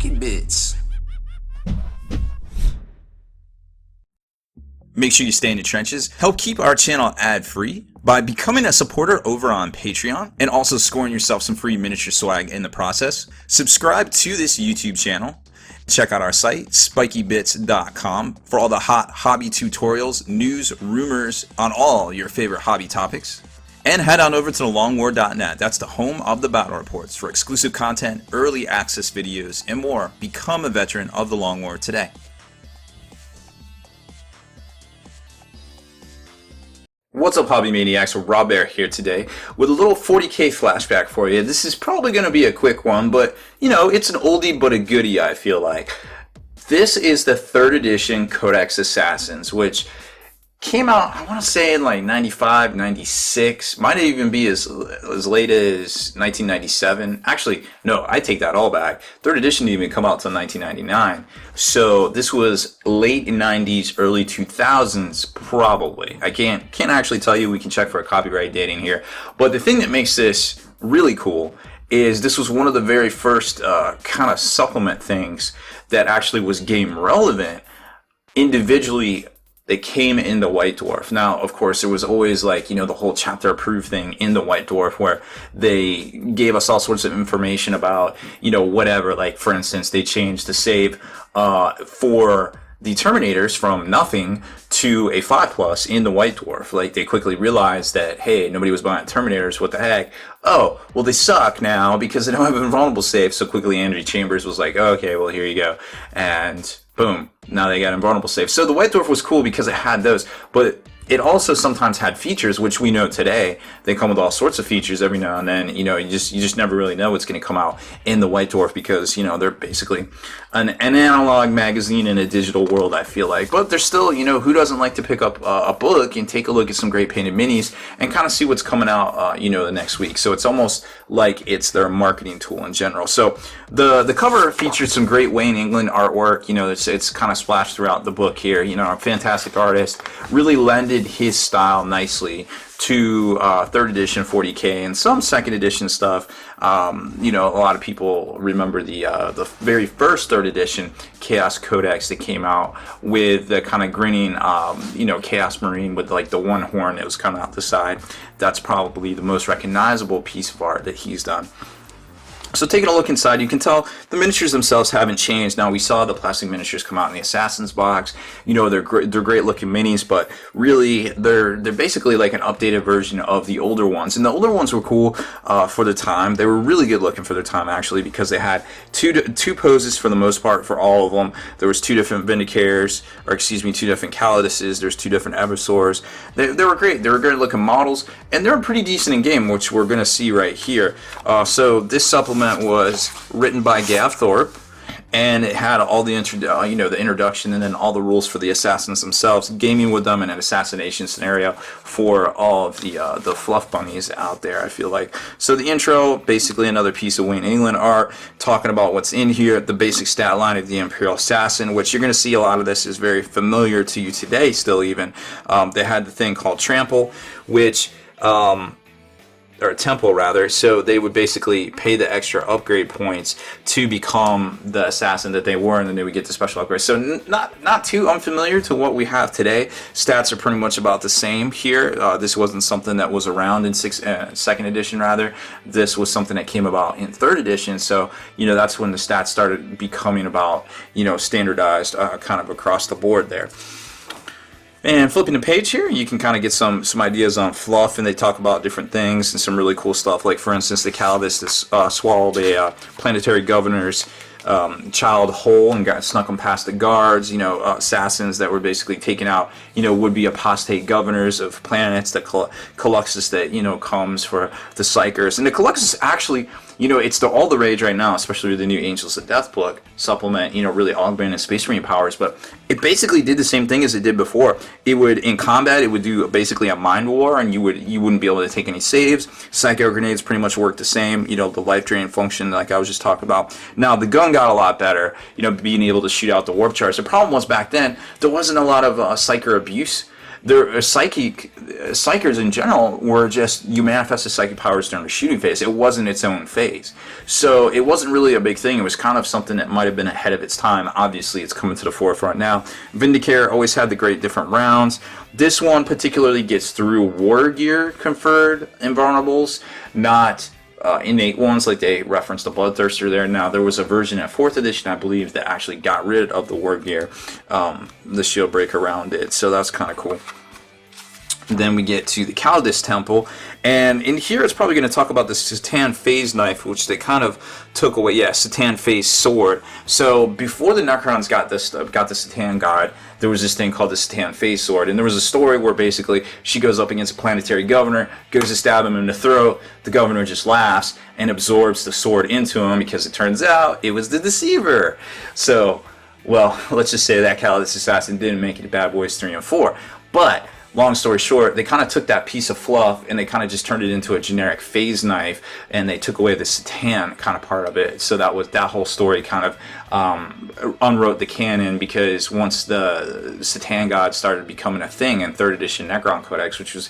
Spiky Bits. Make sure you stay in the trenches. Help keep our channel ad-free by becoming a supporter over on Patreon and also scoring yourself some free miniature swag in the process. Subscribe to this YouTube channel. Check out our site, spikybits.com, for all the hot hobby tutorials, news, rumors on all your favorite hobby topics. And head on over to thelongwar.net. That's the home of the battle reports for exclusive content, early access videos, and more. Become a veteran of the Long War today. What's up, Hobby Maniacs? Baer here today with a little 40k flashback for you. This is probably going to be a quick one, but you know, it's an oldie but a goodie, I feel like. This is the 3rd edition Codex Assassins, which came out, I want to say, in like 95, 96. Might even be as late as 1997. Actually, no, I take that all back. 3rd edition didn't even come out until 1999. So this was late 90s, early 2000s, probably. I can't actually tell you. We can check for a copyright dating here. But the thing that makes this really cool is this was one of the very first kind of supplement things that actually was game relevant individually. They came in the White Dwarf. Now, of course, there was always, like, you know, the whole chapter approved thing in the White Dwarf where they gave us all sorts of information about, you know, whatever. Like, for instance, they changed the save for the Terminators from nothing to a 5+ in the White Dwarf. Like, they quickly realized that, hey, nobody was buying Terminators, what the heck? Oh, well, they suck now because they don't have invulnerable save. So quickly Andrew Chambers was like, oh, okay, well, here you go. And boom, now they got invulnerable save. So the White Dwarf was cool because it had those, but it also sometimes had features, which we know today. They come with all sorts of features every now and then. You know, you just never really know what's going to come out in the White Dwarf because, you know, they're basically an analog magazine in a digital world, I feel like. But they're still, you know, who doesn't like to pick up a book and take a look at some great painted minis and kind of see what's coming out, you know, the next week. So it's almost like it's their marketing tool in general. So the cover featured some great Wayne England artwork. You know, it's kind of splashed throughout the book here. You know, a fantastic artist, really lended his style nicely to 3rd edition 40k and some 2nd edition stuff. You know, a lot of people remember the very first 3rd edition Chaos Codex that came out with the kind of grinning, you know, Chaos Marine with like the one horn that was coming out the side. That's probably the most recognizable piece of art that he's done. So taking a look inside, you can tell the miniatures themselves haven't changed. Now, we saw the plastic miniatures come out in the Assassin's box. You know, they're great looking minis, but really they're basically like an updated version of the older ones. And the older ones were cool for the time. They were really good looking for their time, actually, because they had two poses for the most part for all of them. There was 2 different Vindicators, or excuse me, 2 different Caliduses. There's 2 different Eversaurs. They were great. They were great looking models, and they were pretty decent in game, which we're going to see right here. So this supplement was written by Gav Thorpe, and it had all the you know, the introduction and then all the rules for the assassins themselves, gaming with them in an assassination scenario for all of the fluff bunnies out there, I feel like. So the intro, basically another piece of Wayne England art talking about what's in here, the basic stat line of the Imperial Assassin, which you're going to see a lot of this is very familiar to you today still even. They had the thing called Trample, which or temple rather, so they would basically pay the extra upgrade points to become the assassin that they were, and then they would get the special upgrade. So not too unfamiliar to what we have today. Stats are pretty much about the same here. This wasn't something that was around in 2nd edition rather. This was something that came about in 3rd edition, so you know, that's when the stats started becoming about, you know, standardized kind of across the board there. And flipping the page here, you can kind of get some ideas on fluff, and they talk about different things and some really cool stuff. Like, for instance, the Calidus that swallowed a planetary governor's child whole and snuck them past the guards. You know, assassins that were basically taking out, you know, would-be apostate governors of planets. The Caluxus that, you know, comes for the Psychers. And the Caluxus actually, you know, it's all the rage right now, especially with the new Angels of Death book supplement, you know, really augmenting Space Marine powers. But it basically did the same thing as it did before. It would, in combat, it would do basically a mind war, and you wouldn't be able to take any saves. Psycho grenades pretty much work the same, you know, the life drain function like I was just talking about. Now, the gun got a lot better, you know, being able to shoot out the warp charge. The problem was back then, there wasn't a lot of Psyker abuse. psychers in general were just, you manifested psychic powers during the shooting phase. It wasn't its own phase. So it wasn't really a big thing. It was kind of something that might have been ahead of its time. Obviously, it's coming to the forefront now. Vindicator always had the great different rounds. This one particularly gets through war gear conferred invulnerables, not innate ones like they referenced the Bloodthirster there. Now, there was a version at 4th edition, I believe, that actually got rid of the war gear, the shield break around it. So that's kind of cool. Then we get to the Calidus Temple, and in here it's probably going to talk about the Satan Phase Knife, which they kind of took away. Yeah, Satan Phase Sword. So before the Necrons got the Satan God, there was this thing called the Satan Phase Sword, and there was a story where basically she goes up against a planetary governor, goes to stab him in the throat, the governor just laughs and absorbs the sword into him, because it turns out it was the Deceiver. So, well, let's just say that Calidus Assassin didn't make it to Bad Boys 3 and 4, but long story short, they kind of took that piece of fluff and they kind of just turned it into a generic phase knife, and they took away the Satan kind of part of it. So that whole story kind of unwrote the canon, because once the Satan God started becoming a thing in 3rd edition Necron Codex, which was,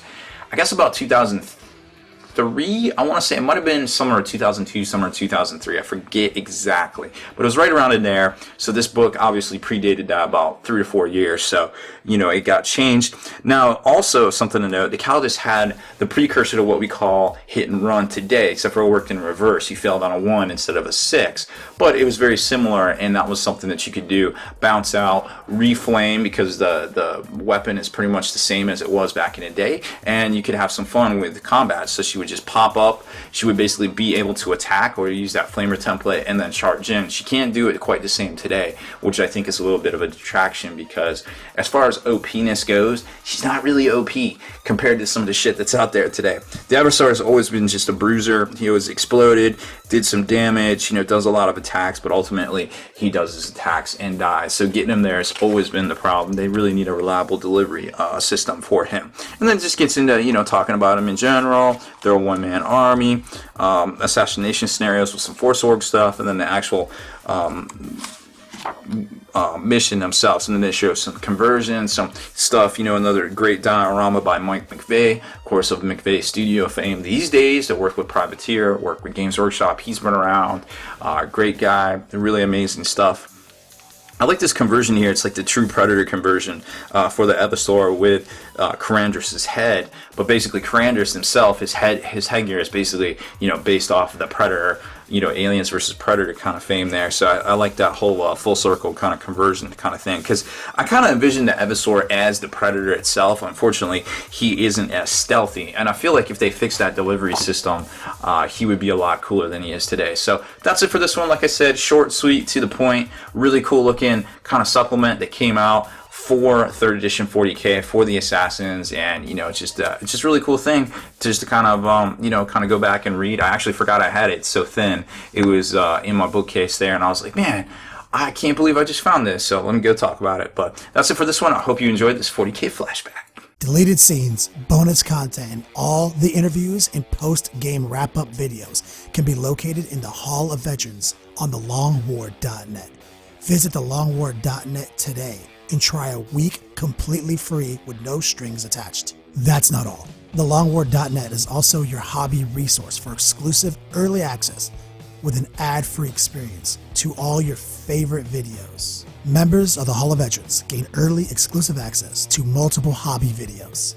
I guess, about 2003, I want to say it might have been somewhere 2002, somewhere 2003. I forget exactly, but it was right around in there. So this book obviously predated that about 3 or 4 years. So, you know, it got changed. Now, also something to note, the Calidus had the precursor to what we call hit and run today, except for it worked in reverse. You failed on a 1 instead of a 6, but it was very similar, and that was something that you could do. Bounce out, reflame, because the weapon is pretty much the same as it was back in the day, and you could have some fun with combat. So she would just pop up, she would basically be able to attack or use that flamer template and then charge in. She can't do it quite the same today, which I think is a little bit of a detraction, because as far as OP-ness goes, she's not really OP compared to some of the shit that's out there today. The Adversar has always been just a bruiser. He always exploded, did some damage, you know, does a lot of attacks, but ultimately he does his attacks and dies. So getting him there has always been the problem. They really need a reliable delivery system for him. And then it just gets into, you know, talking about him in general. They're a one-man army, assassination scenarios with some Force Org stuff, and then the actual mission themselves. And then they show some conversions, some stuff, you know, another great diorama by Mike McVeigh, of course, of McVeigh Studio fame these days, that work with Privateer, work with Games Workshop. He's been around, great guy, really amazing stuff. I like this conversion here. It's like the true Predator conversion for the Evisor with Karandrus' head. But basically, Karandrus himself, his headgear is basically, you know, based off of the Predator, you know, Aliens versus Predator kind of fame there. So I like that whole full circle kind of conversion kind of thing, because I kind of envision the Evisor as the Predator itself. Unfortunately, he isn't as stealthy, and I feel like if they fix that delivery system, he would be a lot cooler than he is today. So that's it for this one. Like I said, short, sweet, to the point, really cool looking kind of supplement that came out for 3rd edition 40k for the Assassins, and you know, it's just really cool thing to kind of you know, kind of go back and read. I actually forgot I had it, so thin. It was in my bookcase there, and I was like, man, I can't believe I just found this. So let me go talk about it. But that's it for this one. I hope you enjoyed this 40k flashback. Deleted scenes, bonus content, and all the interviews and post-game wrap-up videos can be located in the Hall of Veterans on thelongwar.net. Visit thelongwar.net today and try a week completely free with no strings attached. That's not all. TheLongWar.net is also your hobby resource for exclusive early access with an ad-free experience to all your favorite videos. Members of the Hall of Veterans gain early exclusive access to multiple hobby videos,